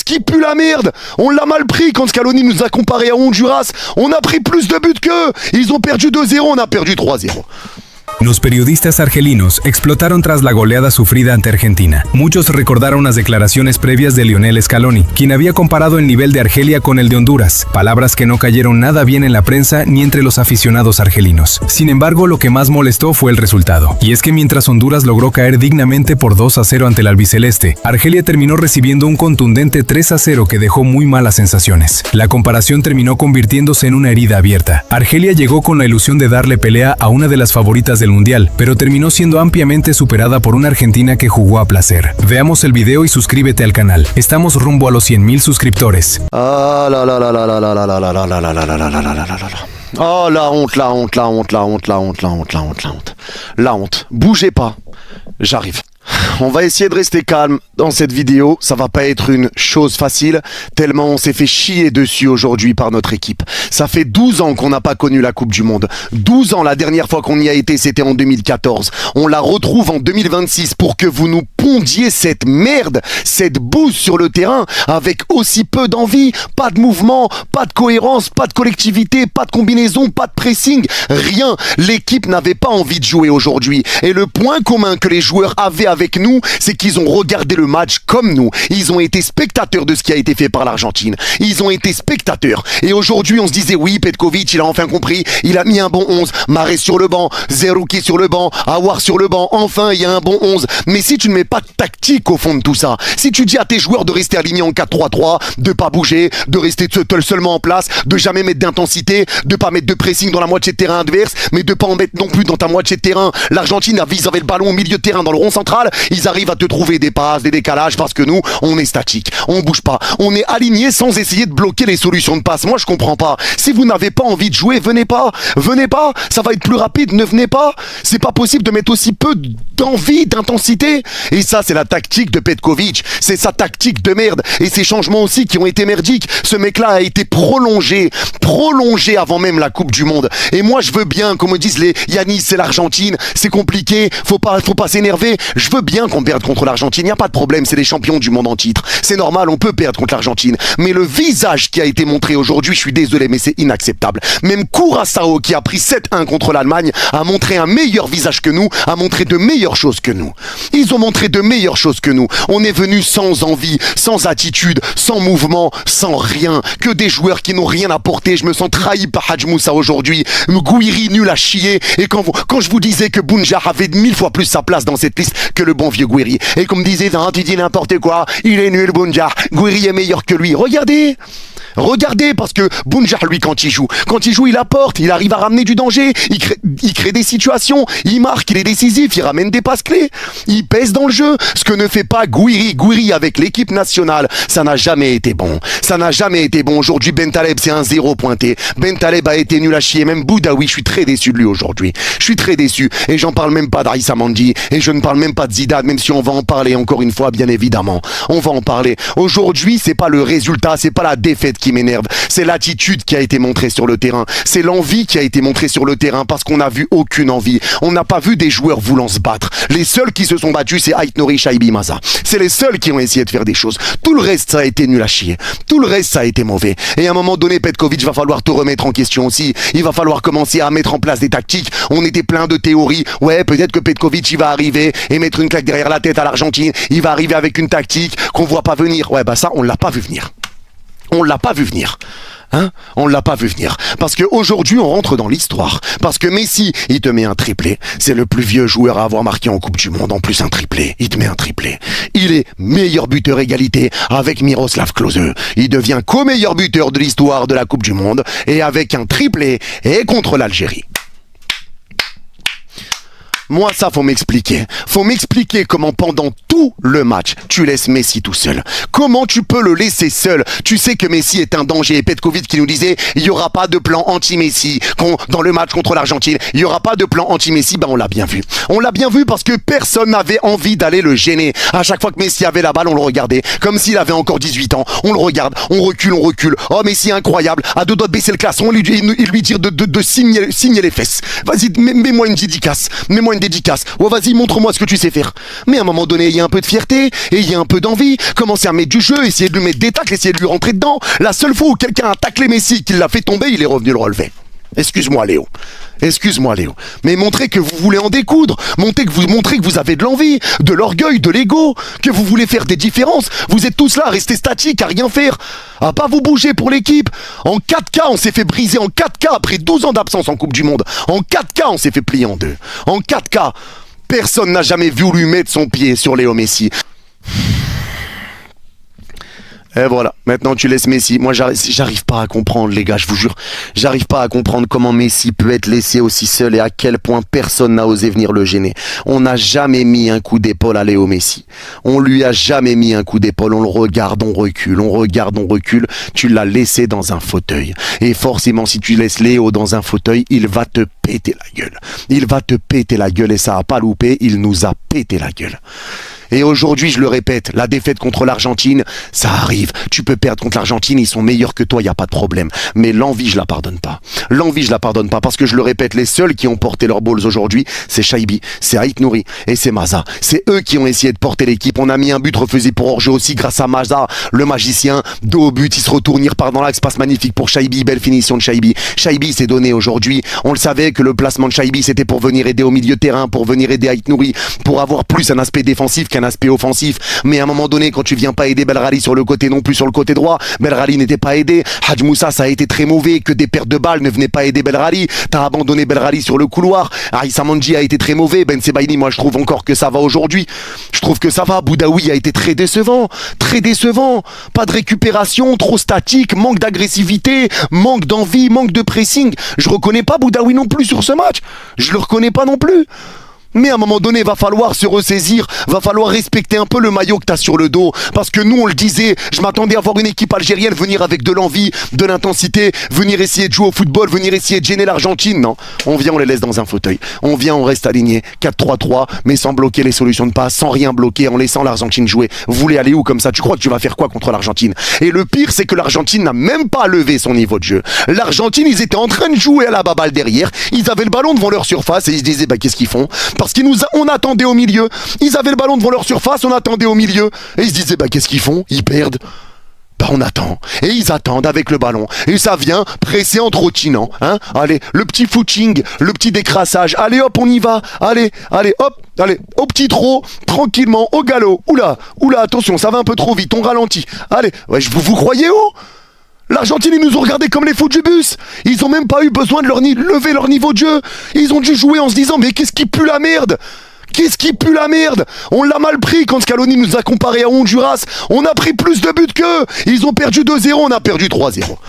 qui pue la merde. On l'a mal pris quand Scaloni nous a comparé à Honduras. On a pris plus de buts qu'eux. Ils ont perdu 2-0, on a perdu 3-0. Los periodistas argelinos explotaron tras la goleada sufrida ante Argentina. Muchos recordaron las declaraciones previas de Lionel Scaloni, quien había comparado el nivel de Argelia con el de Honduras, palabras que no cayeron nada bien en la prensa ni entre los aficionados argelinos. Sin embargo, lo que más molestó fue el resultado, y es que mientras Honduras logró caer dignamente por 2-0 ante el albiceleste, Argelia terminó recibiendo un contundente 3-0 que dejó muy malas sensaciones. La comparación terminó convirtiéndose en una herida abierta. Argelia llegó con la ilusión de darle pelea a una de las favoritas del Mundial, pero terminó siendo ampliamente superada por una Argentina que jugó a placer. Veamos el video y suscríbete al canal. Estamos rumbo a los 100,000 suscriptores. Oh la honte, la honte, la honte, la honte, la honte, la honte, la honte, la honte. La honte. Bougez pas. J'arrive. On va essayer de rester calme dans cette vidéo, ça va pas être une chose facile, tellement on s'est fait chier dessus aujourd'hui par notre équipe. Ça fait 12 ans qu'on n'a pas connu la Coupe du Monde. 12 ans, la dernière fois qu'on y a été, c'était en 2014. On la retrouve en 2026 pour que vous nous pondiez cette merde, cette bouse sur le terrain, avec aussi peu d'envie, pas de mouvement, pas de cohérence, pas de collectivité, pas de combinaison, pas de pressing, rien. L'équipe n'avait pas envie de jouer aujourd'hui. Et le point commun que les joueurs avaient avec nous, c'est qu'ils ont regardé le match comme nous. Ils ont été spectateurs de ce qui a été fait par l'Argentine. Ils ont été spectateurs. Et aujourd'hui, on se disait, oui, Petkovic, il a enfin compris, il a mis un bon 11. Mahrez sur le banc, Zerouki sur le banc, Aouar sur le banc. Enfin, il y a un bon 11. Mais si tu ne mets pas de tactique au fond de tout ça, si tu dis à tes joueurs de rester alignés en 4-3-3, de pas bouger, de rester seulement en place, de jamais mettre d'intensité, de pas mettre de pressing dans la moitié de terrain adverse, mais de pas en mettre non plus dans ta moitié de terrain. L'Argentine a visé avec le ballon au milieu de terrain dans le rond central. Ils arrivent à te trouver des passes, des décalages parce que nous, on est statique. On bouge pas. On est aligné sans essayer de bloquer les solutions de passe. Moi, je comprends pas. Si vous n'avez pas envie de jouer, venez pas. Venez pas. Ça va être plus rapide. Ne venez pas. C'est pas possible de mettre aussi peu d'envie, d'intensité. Et ça, c'est la tactique de Petkovic. C'est sa tactique de merde. Et ces changements aussi qui ont été merdiques. Ce mec-là a été prolongé avant même la Coupe du Monde. Et moi, je veux bien, comme disent les Yanis, c'est l'Argentine. C'est compliqué. Faut pas s'énerver. Je veux bien qu'on perde contre l'Argentine, il n'y a pas de problème, c'est les champions du monde en titre. C'est normal, on peut perdre contre l'Argentine. Mais le visage qui a été montré aujourd'hui, je suis désolé, mais c'est inacceptable. Même Curaçao, qui a pris 7-1 contre l'Allemagne, a montré un meilleur visage que nous, a montré de meilleures choses que nous. Ils ont montré de meilleures choses que nous. On est venu sans envie, sans attitude, sans mouvement, sans rien. Que des joueurs qui n'ont rien apporté. Je me sens trahi par Hadj Moussa aujourd'hui. Gouiri nul à chier. Et quand je vous disais que Bounja avait 1000 fois plus sa place dans cette liste que le bon vieux Gouiri. Et comme disait, hein, tu dis n'importe quoi, il est nul Bounja, Gouiri est meilleur que lui. Regardez, parce que Bounja, lui, quand il joue, il apporte, il arrive à ramener du danger, il crée des situations, il marque, il est décisif, il ramène des passes clés, il pèse dans le jeu, ce que ne fait pas Gouiri. Gouiri avec l'équipe nationale, ça n'a jamais été bon. Aujourd'hui, Bentaleb, c'est un 0 pointé. Bentaleb a été nul à chier, même Boudaoui, je suis très déçu de lui aujourd'hui. Je suis très déçu, et j'en parle même pas d'Aïssa Mandi, et je ne parle même pas de Zidane, même si on va en parler encore une fois, bien évidemment. On va en parler. Aujourd'hui, c'est pas le résultat, c'est pas la défaite qui m'énerve, c'est l'attitude qui a été montrée sur le terrain, c'est l'envie qui a été montrée sur le terrain, parce qu'on n'a vu aucune envie. On n'a pas vu des joueurs voulant se battre. Les seuls qui se sont battus, c'est Ait Nouri, Shaibi Maza. C'est les seuls qui ont essayé de faire des choses. Tout le reste, ça a été nul à chier. Tout le reste, ça a été mauvais. Et à un moment donné, Petkovic, va falloir te remettre en question aussi. Il va falloir commencer à mettre en place des tactiques. On était plein de théories. Ouais, peut-être que Petkovic, il va arriver et mettre une claque derrière la tête à l'Argentine. Il va arriver avec une tactique qu'on voit pas venir. Ouais, bah ça, on l'a pas vu venir. On l'a pas vu venir. Hein? On l'a pas vu venir. Parce qu'aujourd'hui, on rentre dans l'histoire. Parce que Messi, il te met un triplé. C'est le plus vieux joueur à avoir marqué en Coupe du Monde. En plus, un triplé. Il te met un triplé. Il est meilleur buteur égalité avec Miroslav Klose. Il devient co-meilleur buteur de l'histoire de la Coupe du Monde. Et avec un triplé et contre l'Algérie. Moi, ça, faut m'expliquer. Faut m'expliquer comment pendant tout le match, tu laisses Messi tout seul. Comment tu peux le laisser seul? Tu sais que Messi est un danger. Et Petkovic qui nous disait, il n'y aura pas de plan anti-Messi dans le match contre l'Argentine. Il n'y aura pas de plan anti-Messi. Ben, on l'a bien vu. On l'a bien vu parce que personne n'avait envie d'aller le gêner. À chaque fois que Messi avait la balle, on le regardait. Comme s'il avait encore 18 ans. On le regarde. On recule. Oh, Messi, incroyable. À deux doigts de baisser le classon, lui dire de signer les fesses. Vas-y, mets-moi une dédicace. Mets-moi une dédicace. Ouais, vas-y, montre-moi ce que tu sais faire. Mais à un moment donné, il y a un peu de fierté, et il y a un peu d'envie. Commencer à mettre du jeu, essayer de lui mettre des tacles, essayer de lui rentrer dedans. La seule fois où quelqu'un a taclé Messi, qu'il l'a fait tomber, il est revenu le relever. Excuse-moi Léo, mais montrez que vous voulez en découdre, montrez que vous avez de l'envie, de l'orgueil, de l'ego, que vous voulez faire des différences. Vous êtes tous là à rester statiques, à rien faire, à pas vous bouger pour l'équipe. En 4K, on s'est fait briser en 4K après 12 ans d'absence en Coupe du Monde. En 4K, on s'est fait plier en deux. En 4K, personne n'a jamais voulu mettre son pied sur Léo Messi. Et voilà, maintenant tu laisses Messi. Moi j'arrive pas à comprendre les gars, je vous jure. J'arrive pas à comprendre comment Messi peut être laissé aussi seul et à quel point personne n'a osé venir le gêner. On n'a jamais mis un coup d'épaule à Léo Messi. On lui a jamais mis un coup d'épaule, on le regarde, on recule, on regarde, on recule. Tu l'as laissé dans un fauteuil. Et forcément si tu laisses Léo dans un fauteuil, il va te péter la gueule. Il va te péter la gueule et ça a pas loupé, il nous a pété la gueule. Et aujourd'hui, je le répète, la défaite contre l'Argentine, ça arrive. Tu peux perdre contre l'Argentine, ils sont meilleurs que toi, il n'y a pas de problème. Mais l'envie, je la pardonne pas. L'envie, je la pardonne pas parce que je le répète, les seuls qui ont porté leurs balls aujourd'hui, c'est Shaibi, c'est Ait Nouri et c'est Maza. C'est eux qui ont essayé de porter l'équipe. On a mis un but refusé pour hors-jeu aussi grâce à Maza, le magicien. Dos au but, il se retourne, il repart dans l'axe, passe magnifique pour Shaibi, belle finition de Shaibi. Shaibi s'est donné aujourd'hui. On le savait que le placement de Shaibi, c'était pour venir aider au milieu de terrain, pour venir aider Ait Nouri, pour avoir plus un aspect défensif qu'un aspect offensif. Mais à un moment donné, quand tu viens pas aider Belrali sur le côté non plus sur le côté droit, Belrali n'était pas aidé. Hadj Moussa, ça a été très mauvais, que des pertes de balles ne venaient pas aider Belrali. T'as abandonné Belrali sur le couloir. Aïssa Mandji a été très mauvais. Ben Sebaini, moi je trouve encore que ça va aujourd'hui. Je trouve que ça va. Boudaoui a été très décevant. Très décevant. Pas de récupération, trop statique, manque d'agressivité, manque d'envie, manque de pressing. Je reconnais pas Boudaoui non plus sur ce match. Je le reconnais pas non plus. Mais à un moment donné, va falloir se ressaisir, va falloir respecter un peu le maillot que t'as sur le dos. Parce que nous, on le disait, je m'attendais à voir une équipe algérienne venir avec de l'envie, de l'intensité, venir essayer de jouer au football, venir essayer de gêner l'Argentine. Non, on vient, on les laisse dans un fauteuil. On vient, on reste aligné, 4-3-3, mais sans bloquer les solutions de passe, sans rien bloquer, en laissant l'Argentine jouer. Vous voulez aller où comme ça? Tu crois que tu vas faire quoi contre l'Argentine? Et le pire, c'est que l'Argentine n'a même pas levé son niveau de jeu. L'Argentine, ils étaient en train de jouer à la baballe derrière, ils avaient le ballon devant leur surface et ils se disaient, bah qu'est-ce qu'ils font? Parce on attendait au milieu. Ils avaient le ballon devant leur surface, on attendait au milieu. Et ils se disaient, bah qu'est-ce qu'ils font? Ils perdent. Bah on attend. Et ils attendent avec le ballon. Et ça vient presser en trottinant. Hein? Allez, le petit footing, le petit décrassage. Allez hop, on y va. Allez, hop. Allez, au petit trot, tranquillement, au galop. Oula, attention, ça va un peu trop vite, on ralentit. Allez, ouais, vous croyez où? L'Argentine, ils nous ont regardés comme les fous du bus. Ils ont même pas eu besoin de lever leur niveau de jeu. Ils ont dû jouer en se disant, mais qu'est-ce qui pue la merde? Qu'est-ce qui pue la merde? On l'a mal pris quand Scaloni nous a comparé à Honduras. On a pris plus de buts qu'eux. Ils ont perdu 2-0, on a perdu 3-0.